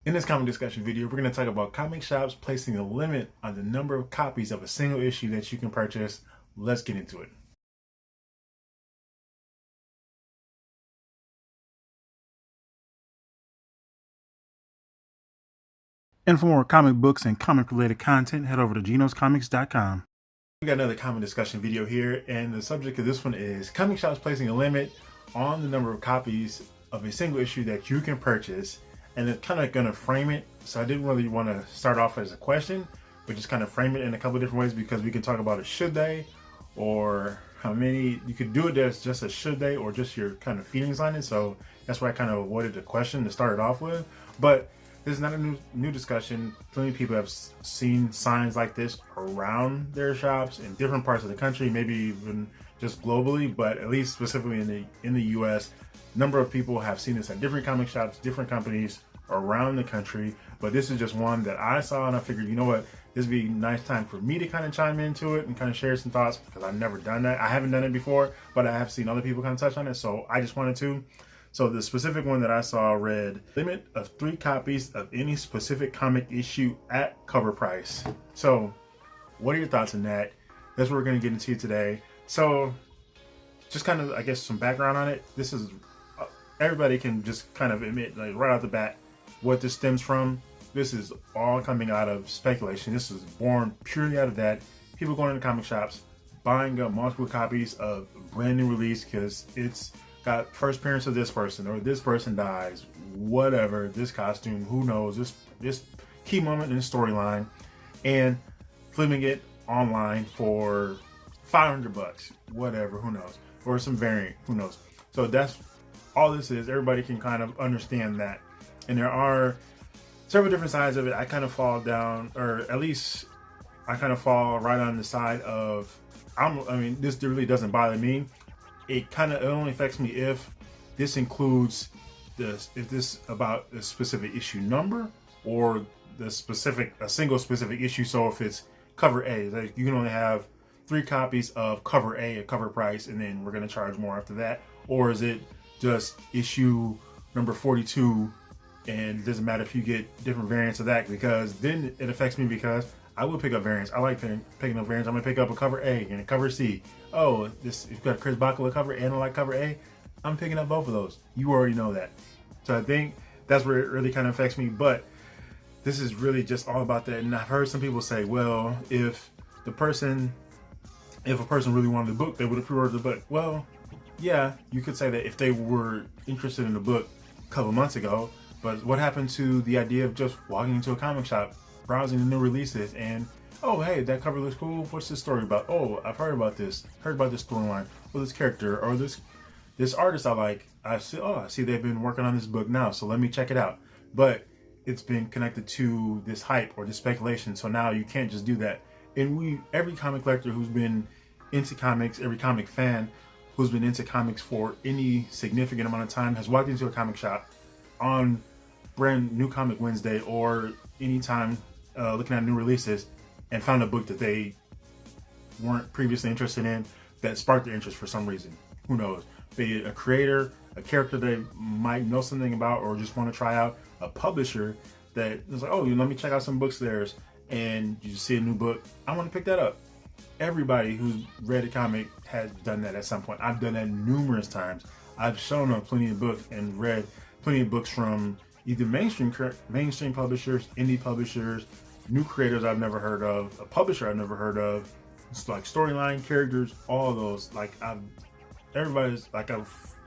In this comic discussion video, we're going to talk about comic shops placing a limit on the number of copies of a single issue that you can purchase. Let's get into it. And for more comic books and comic related content, head over to genoscomics.com. We got another comic discussion video here, and the subject of this one is comic shops placing a limit on the number of copies of a single issue that you can purchase. And it's kind of going to frame it. So I didn't really want to start off as a question, but just kind of frame it in a couple of different ways, because we can talk about a should they, or how many you could do it. There's just a should they, or just your kind of feelings on it. So that's why I kind of avoided the question to start it off with. But this is not a new discussion. Plenty of people have seen signs like this around their shops in different parts of the country, maybe even just globally, but at least specifically in the US, a number of people have seen this at different comic shops, different companies around the country. But this is just one that I saw, and I figured, you know what, this would be a nice time for me to kind of chime into it and kind of share some thoughts, because I've never done that. I haven't done it before, but I have seen other people kind of touch on it, so I just wanted to. So the specific one that I saw read, limit of 3 copies of any specific comic issue at cover price. So what are your thoughts on that? That's what we're going to get into today. So just kind of, I guess, some background on it. This is, everybody can just kind of admit, like, right out the bat, what this stems from. This is all coming out of speculation. This is born purely out of that. People going into comic shops, buying up multiple copies of brand new release because it's got first appearance of this person, or this person dies, whatever, this costume, who knows, this key moment in the storyline, and flipping it online for $500, whatever, who knows, or some variant, who knows. So that's all this is. Everybody can kind of understand that. And there are several different sides of it. I kind of fall down, or at least I kind of fall right on the side of, I mean, this really doesn't bother me. It only affects me if this includes if this about a specific issue number, or a single specific issue. So if it's cover A, like you can only have 3 copies of cover A at cover price, and then we're going to charge more after that. Or is it just issue number 42, and it doesn't matter if you get different variants of that, because then it affects me, because I will pick up variants. I like picking up variants. I'm going to pick up a cover A and a cover C. Oh, you've got a Chris Bakula cover and I like cover A. I'm picking up both of those. You already know that. So I think that's where it really kind of affects me. But this is really just all about that. And I've heard some people say, well, if a person really wanted the book, they would have pre-ordered the book. Well, yeah, you could say that if they were interested in the book a couple months ago. But what happened to the idea of just walking into a comic shop, browsing the new releases, and oh, hey, that cover looks cool. What's this story about? Oh, I've heard about this storyline, or this character, or this artist I like. I see they've been working on this book now, so let me check it out. But it's been connected to this hype or this speculation, so now you can't just do that. And every comic collector who's been into comics, every comic fan who's been into comics for any significant amount of time has walked into a comic shop on brand new Comic Wednesday, or anytime looking at new releases, and found a book that they weren't previously interested in that sparked their interest for some reason. Who knows? Be it a creator, a character they might know something about, or just want to try out, a publisher that is like, oh, let me check out some books of theirs, and you see a new book, I want to pick that up. Everybody who's read a comic has done that at some point. I've done that numerous times. I've shown up plenty of books and read plenty of books from either mainstream publishers, indie publishers, new creators I've never heard of, a publisher I've never heard of. It's like storyline, characters, all of those. Like I've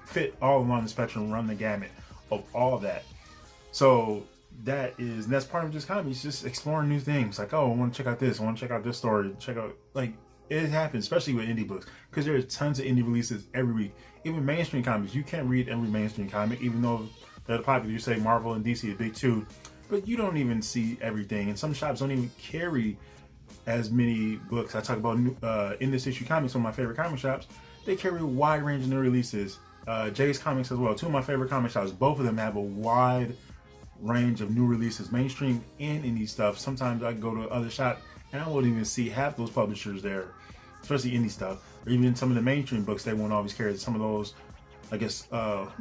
fit all along the spectrum, run the gamut of all of that. So that's part of just comics, just exploring new things. Like, oh, I want to check out this, I want to check out this story, like, it happens, especially with indie books, because there's tons of indie releases every week. Even mainstream comics, you can't read every mainstream comic, even though they're popular. You say Marvel and DC are big too, but you don't even see everything. And some shops don't even carry as many books. I talk about in this issue comics, one of my favorite comic shops. They carry a wide range of new releases. Jay's Comics as well, 2 of my favorite comic shops. Both of them have a wide range of new releases, mainstream and indie stuff. Sometimes I go to other shops and I won't even see half those publishers there, especially indie stuff. Or even some of the mainstream books, they won't always carry some of those, I guess,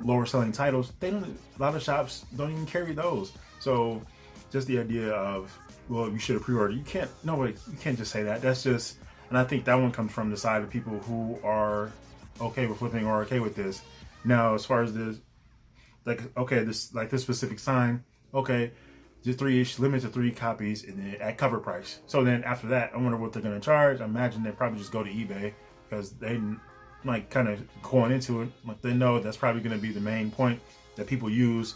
lower selling titles. A lot of shops don't even carry those. So just the idea of, well, you should have pre-ordered. You can't, no, you can't just say that. That's just, and I think that one comes from the side of people who are okay with flipping or okay with this. Now, as far as this, like, okay, this, like this specific sign, okay, just limit to 3 copies and then at cover price. So then after that, I wonder what they're going to charge. I imagine they probably just go to eBay because they like kind of going into it. Like they know that's probably going to be the main point that people use.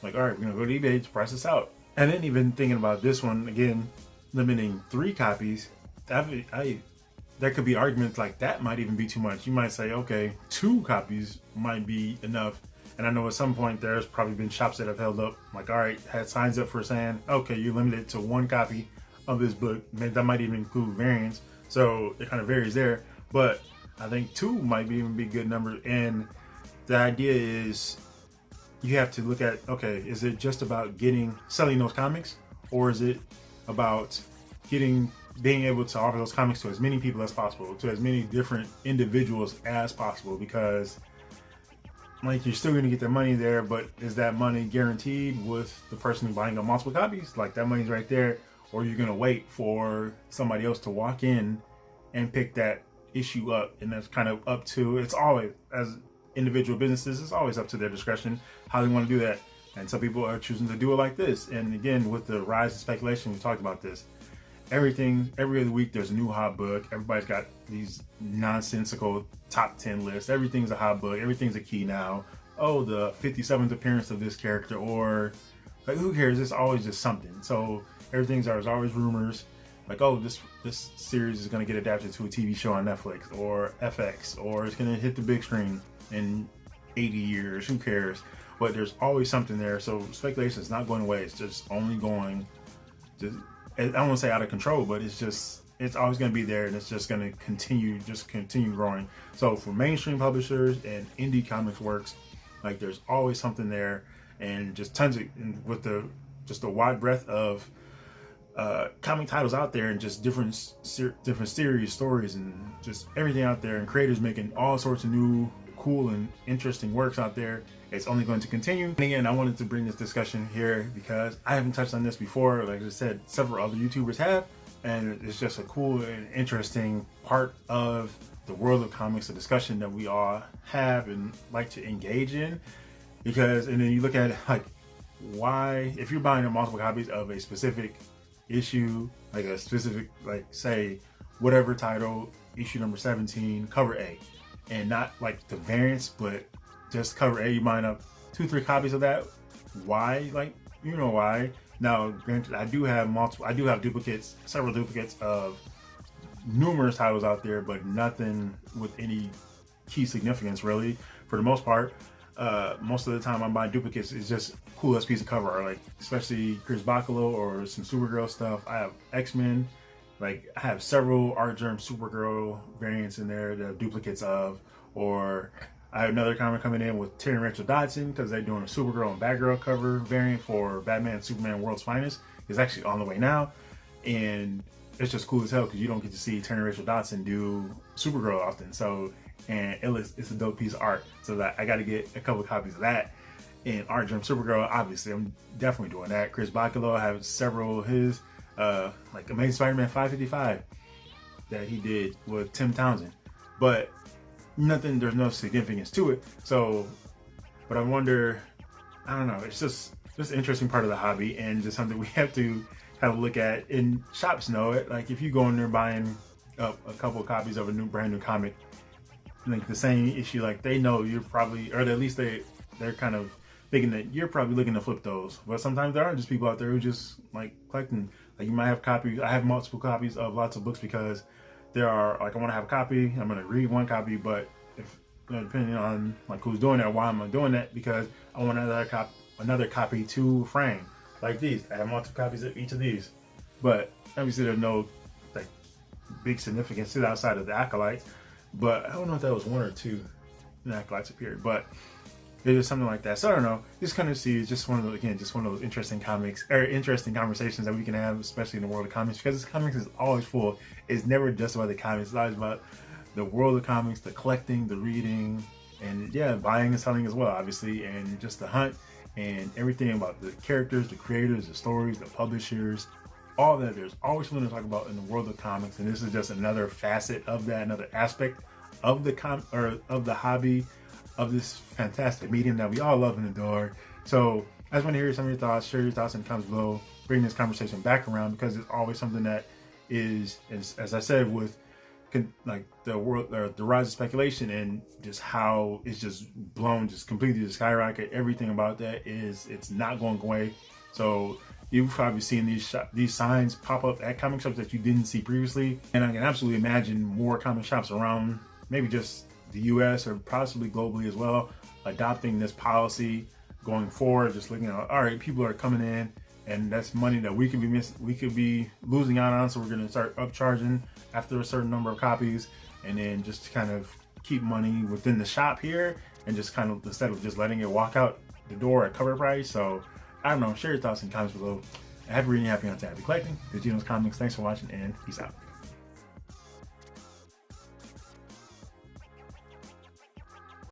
Like, all right, we're going to go to eBay to price this out. And then even thinking about this one, again, limiting 3 copies, there could be arguments like that might even be too much. You might say, okay, 2 copies might be enough. And I know at some point there's probably been shops that have held up, like, all right, had signs up for saying, okay, you're limited to 1 copy of this book. That might even include variants. So it kind of varies there. But I think 2 might even be a good number. And the idea is you have to look at, okay, is it just about selling those comics? Or is it about being able to offer those comics to as many people as possible, to as many different individuals as possible? Because like you're still going to get the money there, but is that money guaranteed with the person buying up multiple copies? Like that money's right there, or you're going to wait for somebody else to walk in and pick that issue up, and that's kind of up to, it's always, as individual businesses, it's always up to their discretion how they want to do that. And some people are choosing to do it like this. And again, with the rise of speculation, we talked about this. Every other week there's a new hot book. Everybody's got these nonsensical top 10 lists. Everything's a hot book. Everything's a key now. Oh, the 57th appearance of this character, or like, who cares? It's always just something. So there's always rumors. Like, oh, this series is going to get adapted to a TV show on Netflix or FX, or it's going to hit the big screen in 80 years. Who cares? But there's always something there. So speculation is not going away. It's just only going to, I don't want to say out of control, but it's always going to be there, and it's just going to continue growing. So for mainstream publishers and indie comics works, like there's always something there, and just tons of, with the wide breadth of comic titles out there, and just different series, stories, and just everything out there, and creators making all sorts of new, cool, and interesting works out there. It's only going to continue. And again, I wanted to bring this discussion here because I haven't touched on this before. Like I said, several other YouTubers have, and it's just a cool and interesting part of the world of comics, a discussion that we all have and like to engage in. Because, and then you look at it, like, why, if you're buying multiple copies of a specific issue, like a specific, like say whatever title, issue number 17, cover A, and not like the variants, but just cover A, you buying up 2-3 copies of that. Why? Like, you know why. Now, granted, I do have duplicates, several duplicates of numerous titles out there, but nothing with any key significance really. For the most part, most of the time I'm buying duplicates. It's just coolest piece of cover art, like especially Chris Bacalo or some Supergirl stuff. I have X-Men, like I have several Art Germ Supergirl variants in there that have duplicates of, or I have another comic coming in with Terry and Rachel Dodson because they're doing a Supergirl and Batgirl cover variant for Batman and Superman World's Finest. It's actually on the way now, and it's just cool as hell because you don't get to see Terry and Rachel Dodson do Supergirl often. So, and it's a dope piece of art. So that I got to get a couple of copies of that. And Art Germ Supergirl, obviously, I'm definitely doing that. Chris Bacalo, I have several of his, like Amazing Spider-Man 555 that he did with Tim Townsend, but there's no significance to it. So, but I wonder, I don't know, it's just an interesting part of the hobby, and just something we have to kind of look at. And shops know it. Like if you go in there buying up a couple of copies of a brand new comic, like the same issue, like they know you're probably, or at least they're kind of thinking that you're probably looking to flip those. But sometimes there are just people out there who just like collecting. Like you might have copies. I have multiple copies of lots of books because there are, like, I want to have a copy, I'm going to read one copy, but if, depending on like who's doing that, why am I doing that? Because I want another copy to frame. Like these, I have multiple copies of each of these, but obviously there's no like big significance to it outside of the Acolytes. But I don't know if that was 1 or 2 Acolytes appeared, but it is something like that. So I don't know. Just kind of see, it's just one of those, again, just one of those interesting comics, or interesting conversations that we can have, especially in the world of comics, because this comics is always full. It's never just about the comics. It's always about the world of comics, the collecting, the reading, and yeah, buying and selling as well, obviously, and just the hunt and everything about the characters, the creators, the stories, the publishers, all that. There's always something to talk about in the world of comics, and this is just another facet of that, another aspect of the of the hobby, of this fantastic medium that we all love and adore. So I just want to hear some of your thoughts. Share your thoughts in the comments below. Bring this conversation back around, because it's always something that is as I said, with like the world, or the rise of speculation, and just how it's just blown, just completely just skyrocket. Everything about that is, it's not going away. So you've probably seen these signs pop up at comic shops that you didn't see previously, and I can absolutely imagine more comic shops around, maybe just the U.S. or possibly globally as well, adopting this policy going forward. Just looking at, all right, people are coming in, and that's money that we could be losing out on. So we're going to start upcharging after a certain number of copies, and then just to kind of keep money within the shop here, and just kind of, instead of just letting it walk out the door at cover price. So I don't know. Share your thoughts in the comments below. Happy reading, happy hunting, happy collecting. This is Genos Comics. Thanks for watching, and peace out.